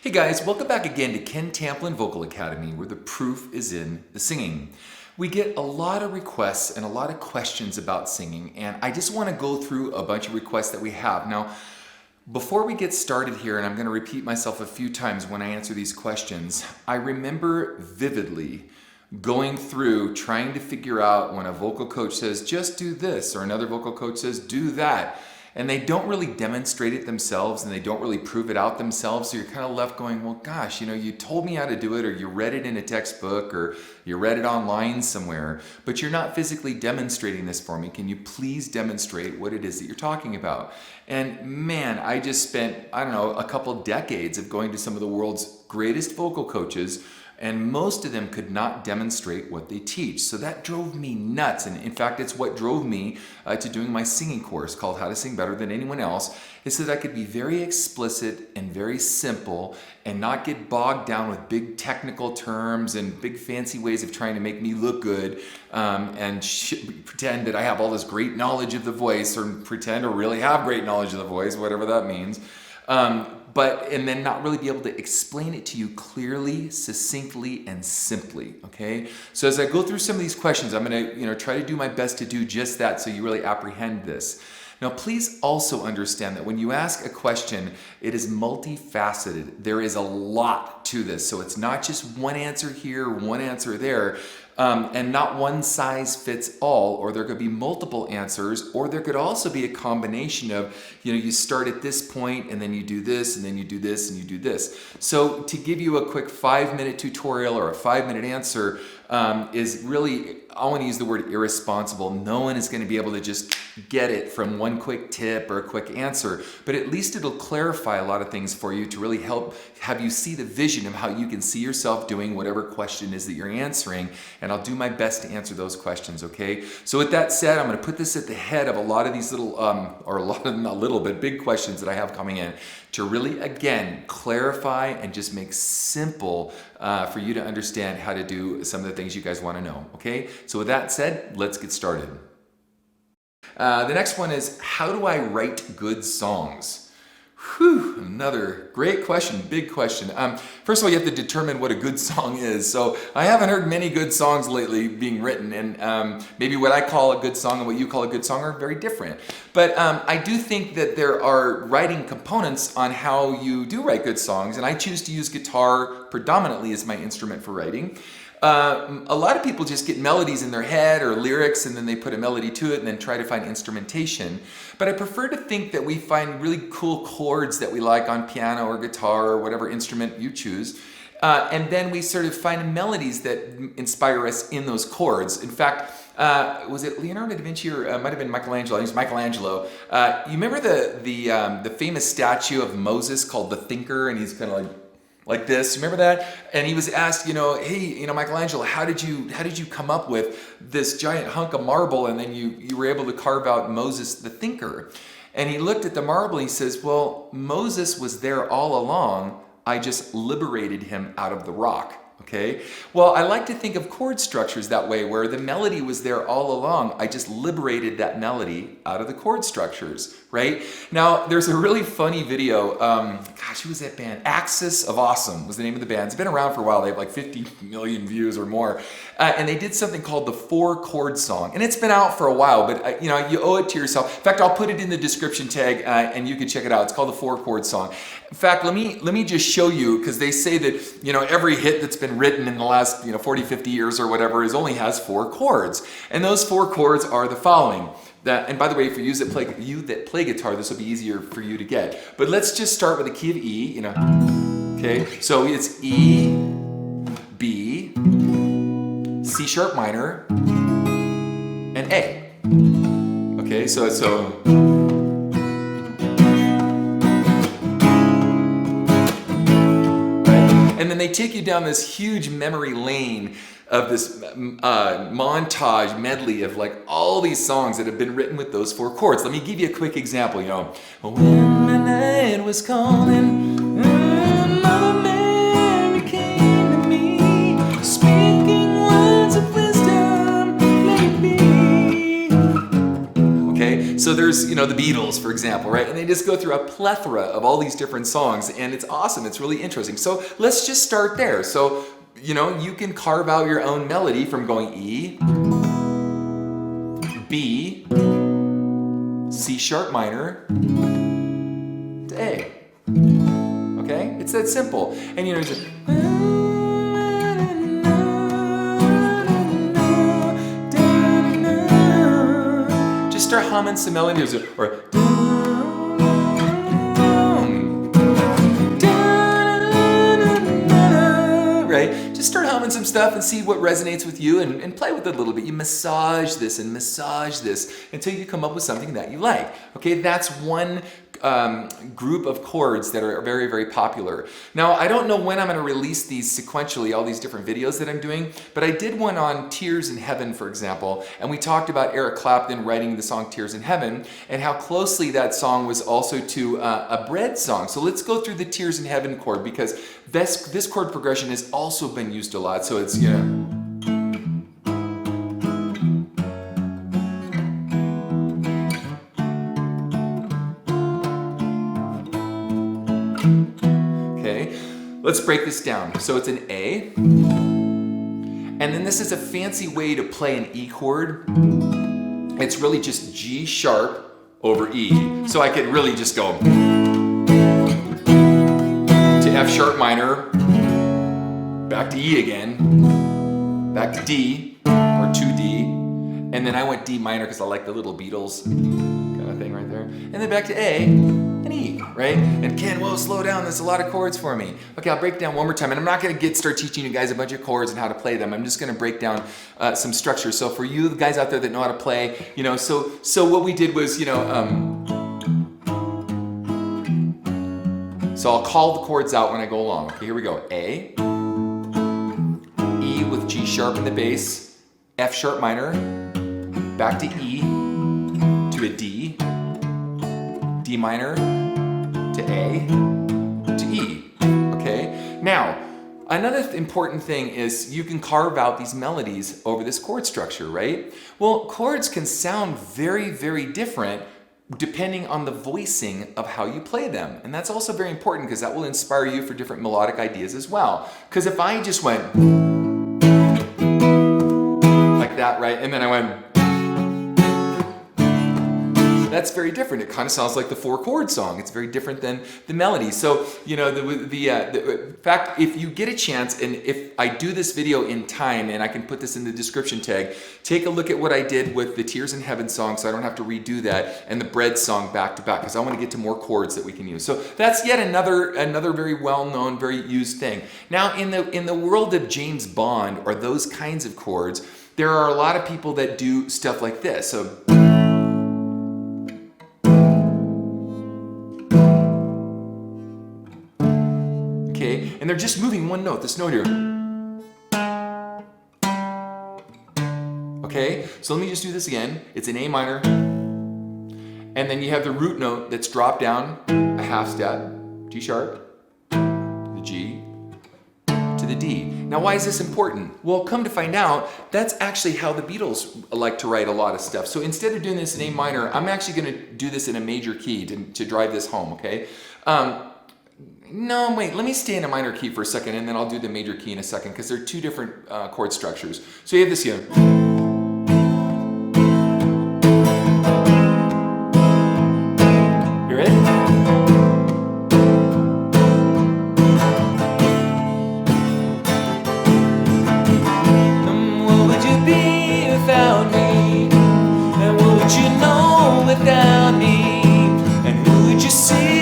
Hey guys, welcome back again to Ken Tamplin Vocal Academy, where the proof is in the singing. We get a lot of requests and a lot of questions about singing, and I just want to go through a bunch of requests that we have. Now, before we get started here, and I'm going to repeat myself a few times when I answer these questions, I remember vividly going through trying to figure out when a vocal coach says, just do this, or another vocal coach says, do that. And they don't really demonstrate it themselves and they don't really prove it out themselves. So you're kind of left going, well, gosh, you told me how to do it, or you read it in a textbook, or you read it online somewhere, but you're not physically demonstrating this for me. Can you please demonstrate what it is that you're talking about? And man, I just spent, a couple decades of going to some of the world's greatest vocal coaches, and most of them could not demonstrate what they teach. So that drove me nuts. And in fact, it's what drove me to doing my singing course called How to Sing Better Than Anyone Else, is so that I could be very explicit and very simple and not get bogged down with big technical terms and big fancy ways of trying to make me look good and pretend that I have all this great knowledge of the voice, or pretend or really have great knowledge of the voice, whatever that means. And then not really be able to explain it to you clearly, succinctly, and simply, okay? So as I go through some of these questions, I'm gonna try to do my best to do just that so you really apprehend this. Now, please also understand that when you ask a question, it is multifaceted. There is a lot to this. So it's not just one answer here, one answer there, and not one size fits all, or there could be multiple answers, or there could also be a combination of, you start at this point and then you do this and then you do this and you do this. So to give you a quick 5-minute tutorial or a 5-minute answer is really, I want to use the word irresponsible. No one is going to be able to just get it from one quick tip or a quick answer, but at least it'll clarify a lot of things for you to really help have you see the vision of how you can see yourself doing whatever question is that you're answering, and I'll do my best to answer those questions, okay? So with that said, I'm going to put this at the head of a lot of these little, or a lot of, not little, but big questions that I have coming in to really, again, clarify and just make simple for you to understand how to do some of the things you guys want to know, okay? So with that said, let's get started. The next one is, how do I write good songs? Whew, another great question, big question. First of all, you have to determine what a good song is. So I haven't heard many good songs lately being written, and maybe what I call a good song and what you call a good song are very different. But I do think that there are writing components on how you do write good songs, and I choose to use guitar predominantly as my instrument for writing. A lot of people just get melodies in their head or lyrics, and then they put a melody to it and then try to find instrumentation. But I prefer to think that we find really cool chords that we like on piano or guitar or whatever instrument you choose. And then we sort of find melodies that inspire us in those chords. In fact, was it Leonardo da Vinci, or might have been Michelangelo? I think it was Michelangelo. You remember the famous statue of Moses called the Thinker, and he's kind of like this, remember that? And he was asked, hey, Michelangelo, how did you come up with this giant hunk of marble, and then you were able to carve out Moses the Thinker? And he looked at the marble and he says, well, Moses was there all along. I just liberated him out of the rock. Okay? Well, I like to think of chord structures that way, where the melody was there all along. I just liberated that melody out of the chord structures, right? Now, there's a really funny video. Who was that band? Axis of Awesome was the name of the band. It's been around for a while. They have like 50 million views or more. And they did something called the 4-chord song. And it's been out for a while, but you owe it to yourself. In fact, I'll put it in the description tag and you can check it out. It's called the 4-chord song. In fact, let me just show you, because they say that, every hit that's been written in the last 40, 50 years or whatever only has 4 chords. And those 4 chords are the following. And by the way, for you that play guitar, this will be easier for you to get. But let's just start with the key of E, Okay, so it's E, B, C sharp minor, and A. Okay, so and then they take you down this huge memory lane of this montage medley of like all these songs that have been written with those 4 chords. Let me give you a quick example. When my night was calling, Mother Mary came to me, speaking words of wisdom, let it be. Okay, So there's, you know, the Beatles, for example, right? And they just go through a plethora of all these different songs, and it's awesome. It's really interesting. So let's just start there. So, you know, you can carve out your own melody from going E, B, C sharp minor, to A. Okay? It's that simple. And you know, just start humming some melodies, or right? Just start humming some stuff and see what resonates with you, and play with it a little bit. You massage this and massage this until you come up with something that you like. Okay, that's one group of chords that are very, very popular. Now, I don't know when I'm going to release these sequentially, all these different videos that I'm doing, but I did one on Tears in Heaven, for example, and we talked about Eric Clapton writing the song Tears in Heaven, and how closely that song was also to a Bread song. So let's go through the Tears in Heaven chord, because this chord progression has also been used a lot. So it's, you know, let's break this down. So it's an A, and then this is a fancy way to play an E chord. It's really just G sharp over E. So I could really just go to F sharp minor, back to E again, back to D, or 2D, and then I went D minor because I like the little Beatles kind of thing right there, and then back to A, and E, right? And Ken, whoa, slow down, that's a lot of chords for me. Okay, I'll break it down one more time, and I'm not gonna start teaching you guys a bunch of chords and how to play them. I'm just gonna break down some structure. So for you guys out there that know how to play, you know, so what we did was, you know, so I'll call the chords out when I go along. Okay, here we go. A, E with G sharp in the bass, F sharp minor, back to E, to a D, D minor, to A, to E, okay? Now, another important thing is you can carve out these melodies over this chord structure, right? Well, chords can sound very, very different depending on the voicing of how you play them. And that's also very important because that will inspire you for different melodic ideas as well. Because if I just went like that, right? And then I went, that's very different. It kind of sounds like the 4-chord song. It's very different than the melody. So, you know, in fact, if you get a chance, and if I do this video in time, and I can put this in the description tag, take a look at what I did with the Tears in Heaven song, so I don't have to redo that, and the Bread song back to back, because I want to get to more chords that we can use. So that's yet another very well-known, very used thing. Now, in the world of James Bond or those kinds of chords, there are a lot of people that do stuff like this. So. And they're just moving one note, this note here. Okay, so let me just do this again. It's an A minor, and then you have the root note that's dropped down a half step, G sharp, to the G, to the D. Now, why is this important? Well, come to find out, that's actually how the Beatles like to write a lot of stuff. So instead of doing this in A minor, I'm actually gonna do this in a major key to drive this home, okay? No, wait, let me stay in a minor key for a second, and then I'll do the major key in a second, because they're two different chord structures. So you have this here. You ready? What would you be without me? And what would you know without me? And who would you see?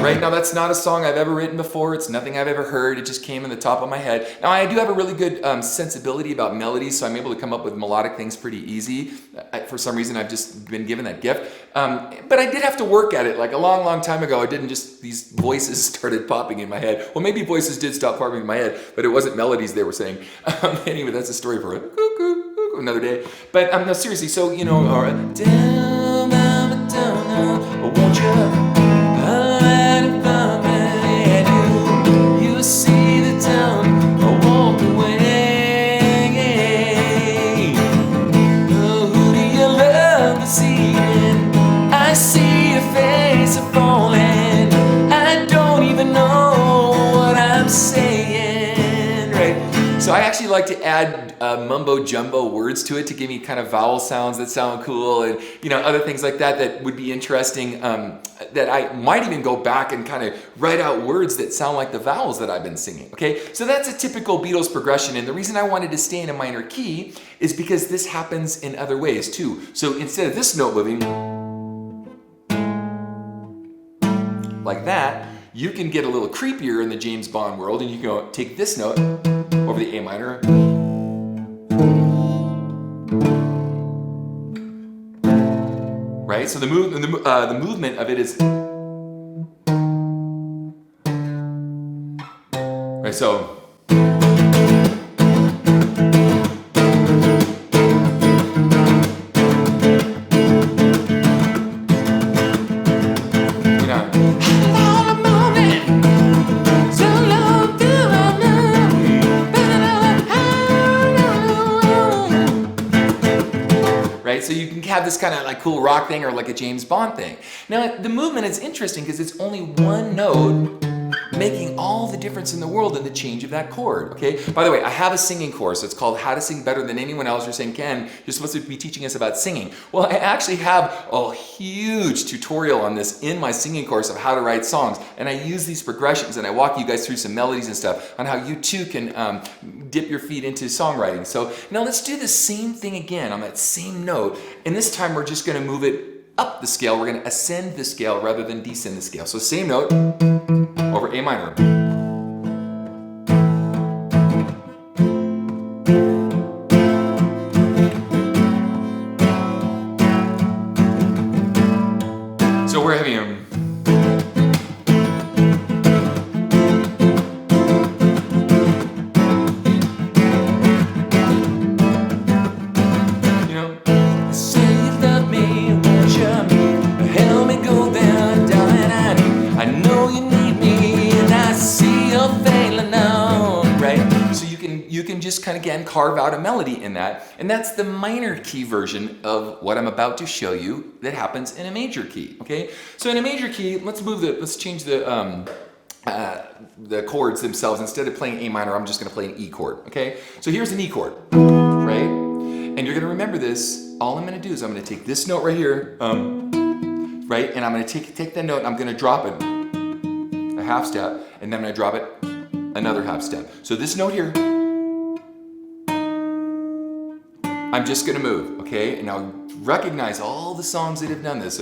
Right now, that's not a song I've ever written before. It's nothing I've ever heard. It just came in the top of my head. Now, I do have a really good sensibility about melodies, so I'm able to come up with melodic things pretty easy. For some reason, I've just been given that gift. But I did have to work at it. Like a long, long time ago, I didn't just, these voices started popping in my head. Well, maybe voices did stop popping in my head, but it wasn't melodies they were saying. Anyway, that's a story for another day. But no, seriously, so, you know, down, won't you? You see the town, I walk away. actually like to add mumbo jumbo words to it to give me kind of vowel sounds that sound cool, and other things like that that would be interesting. That I might even go back and kind of write out words that sound like the vowels that I've been singing. Okay, so that's a typical Beatles progression, and the reason I wanted to stay in a minor key is because this happens in other ways too. So instead of this note moving like that, you can get a little creepier in the James Bond world, and you can go take this note over the A minor. Right? So the movement of it is right. So so you can have this kind of like cool rock thing or like a James Bond thing. Now the movement is interesting because it's only one note making all the difference in the world in the change of that chord, okay? By the way, I have a singing course. It's called How to Sing Better Than Anyone Else. You're saying, Ken, you're supposed to be teaching us about singing. Well, I actually have a huge tutorial on this in my singing course of how to write songs. And I use these progressions and I walk you guys through some melodies and stuff on how you too can dip your feet into songwriting. So now let's do the same thing again on that same note. And this time we're just gonna move it up the scale. We're gonna ascend the scale rather than descend the scale. So same note over A minor. So we're having you can just kind of again carve out a melody in that, and that's the minor key version of what I'm about to show you that happens in a major key. Okay, so in a major key, let's change the chords themselves. Instead of playing A minor, I'm just going to play an E chord. Okay, so here's an E chord, right? And you're going to remember this. All I'm going to do is I'm going to take this note right here, right, and I'm going to take that note and I'm going to drop it a half step, and then I'm going to drop it another half step. So this note here, I'm just gonna move, okay? And now recognize all the songs that have done this.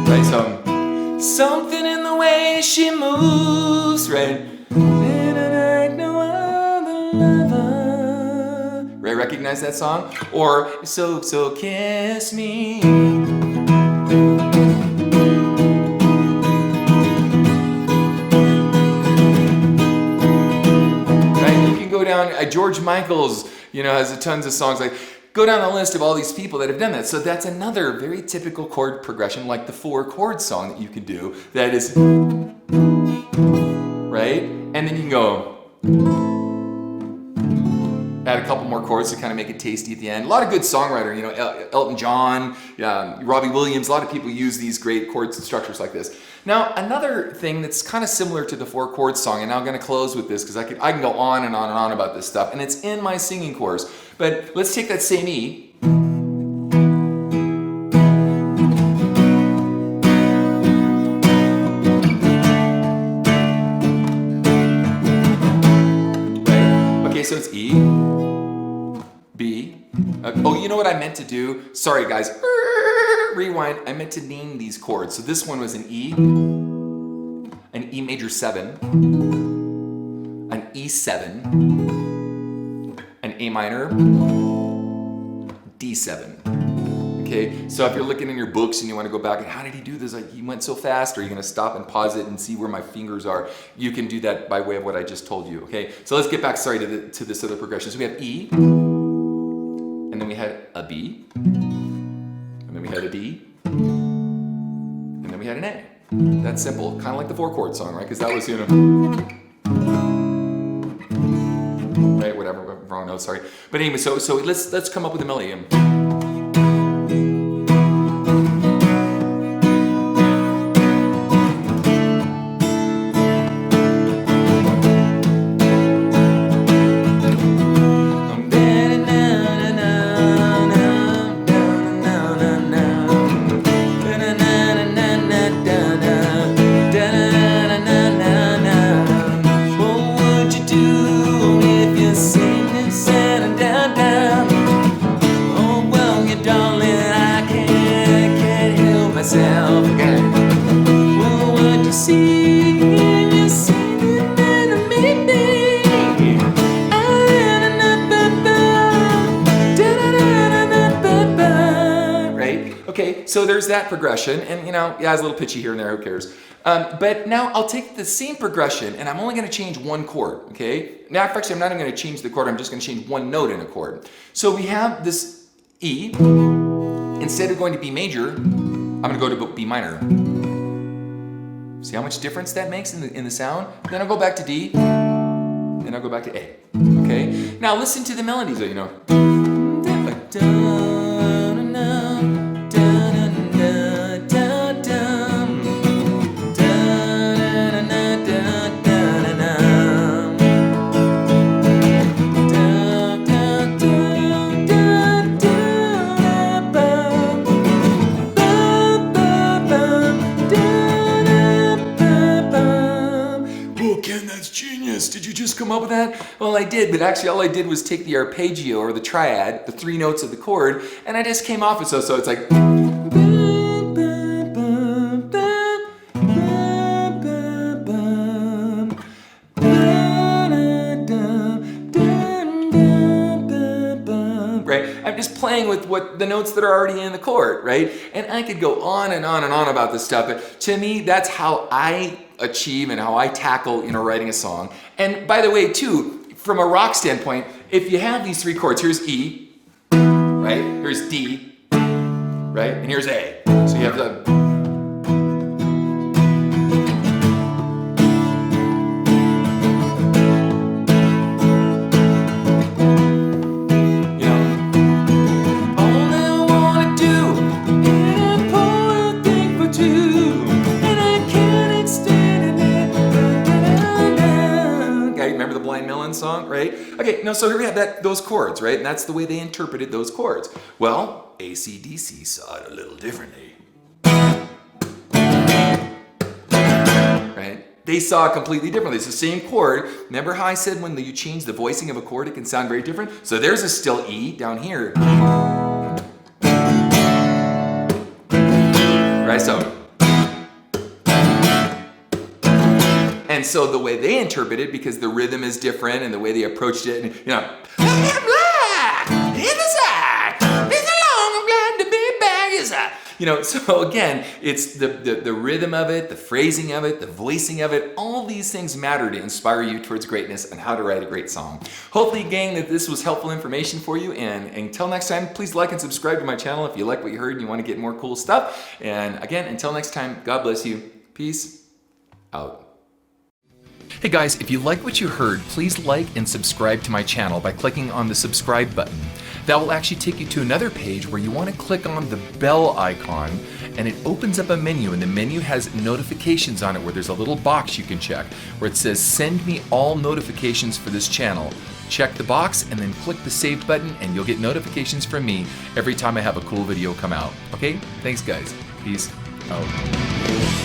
Right, so something in the way she moves, right? Right, recognize that song? Or so kiss me. Down George Michael's, has tons of songs. Like, go down the list of all these people that have done that. So that's another very typical chord progression, like the 4-chord song that you can do. That is right, and then you can go add a couple more chords to kind of make it tasty at the end. A lot of good songwriting, Elton John, Robbie Williams. A lot of people use these great chord structures like this. Now, another thing that's kind of similar to the 4-chord song, and now I'm going to close with this because I can go on and on and on about this stuff, and it's in my singing course. But let's take that same E. Right. Okay, so it's E, B. Oh, you know what I meant to do? Sorry, guys. Rewind. I meant to name these chords. So this one was an E major 7, an E7, an A minor, D7. Okay, so if you're looking in your books and you want to go back and how did he do this? Like, he went so fast, or you're going to stop and pause it and see where my fingers are. You can do that by way of what I just told you. Okay, so let's get back, to this other progression. So we have E, and then we had a B, and then we had a D, and then we had an A. That's simple, kind of like the 4-chord song, right? Because that was, right, whatever, wrong note, sorry. But anyway, so let's come up with a melody. so there's that progression, and yeah, it's a little pitchy here and there, who cares? But now I'll take the same progression and I'm only going to change one chord, okay? Now, actually, I'm not even going to change the chord, I'm just going to change one note in a chord. So we have this E. Instead of going to B major, I'm going to go to B minor. See how much difference that makes in the sound? Then I'll go back to D, then I'll go back to A, okay? Now listen to the melodies that you know. Did you just come up with that? Well, I did, but actually all I did was take the arpeggio or the triad, the 3 notes of the chord, and I just came off it so it's like. Right? I'm just playing with what the notes that are already in the chord, right? And I could go on and on and on about this stuff, but to me, that's how I achieve and how I tackle, writing a song. And by the way, too, from a rock standpoint, if you have these 3 chords, here's E, right? Here's D, right? And here's A. So you have the. Song, right? Okay, no, so here we have those chords, right? And that's the way they interpreted those chords. Well, AC/DC saw it a little differently. Right? They saw it completely differently. It's the same chord. Remember how I said when you change the voicing of a chord, it can sound very different? So there's a still E down here. Right, so. And so the way they interpret it, because the rhythm is different and the way they approached it, and so again, it's the rhythm of it, the phrasing of it, the voicing of it, all these things matter to inspire you towards greatness and how to write a great song. Hopefully, gang, that this was helpful information for you, and until next time, please like and subscribe to my channel if you like what you heard and you want to get more cool stuff. And again, until next time, God bless you. Peace out. Hey guys, if you like what you heard, please like and subscribe to my channel by clicking on the subscribe button. That will actually take you to another page where you want to click on the bell icon, and it opens up a menu, and the menu has notifications on it where there's a little box you can check where it says send me all notifications for this channel. Check the box and then click the save button and you'll get notifications from me every time I have a cool video come out. Okay? Thanks guys. Peace out.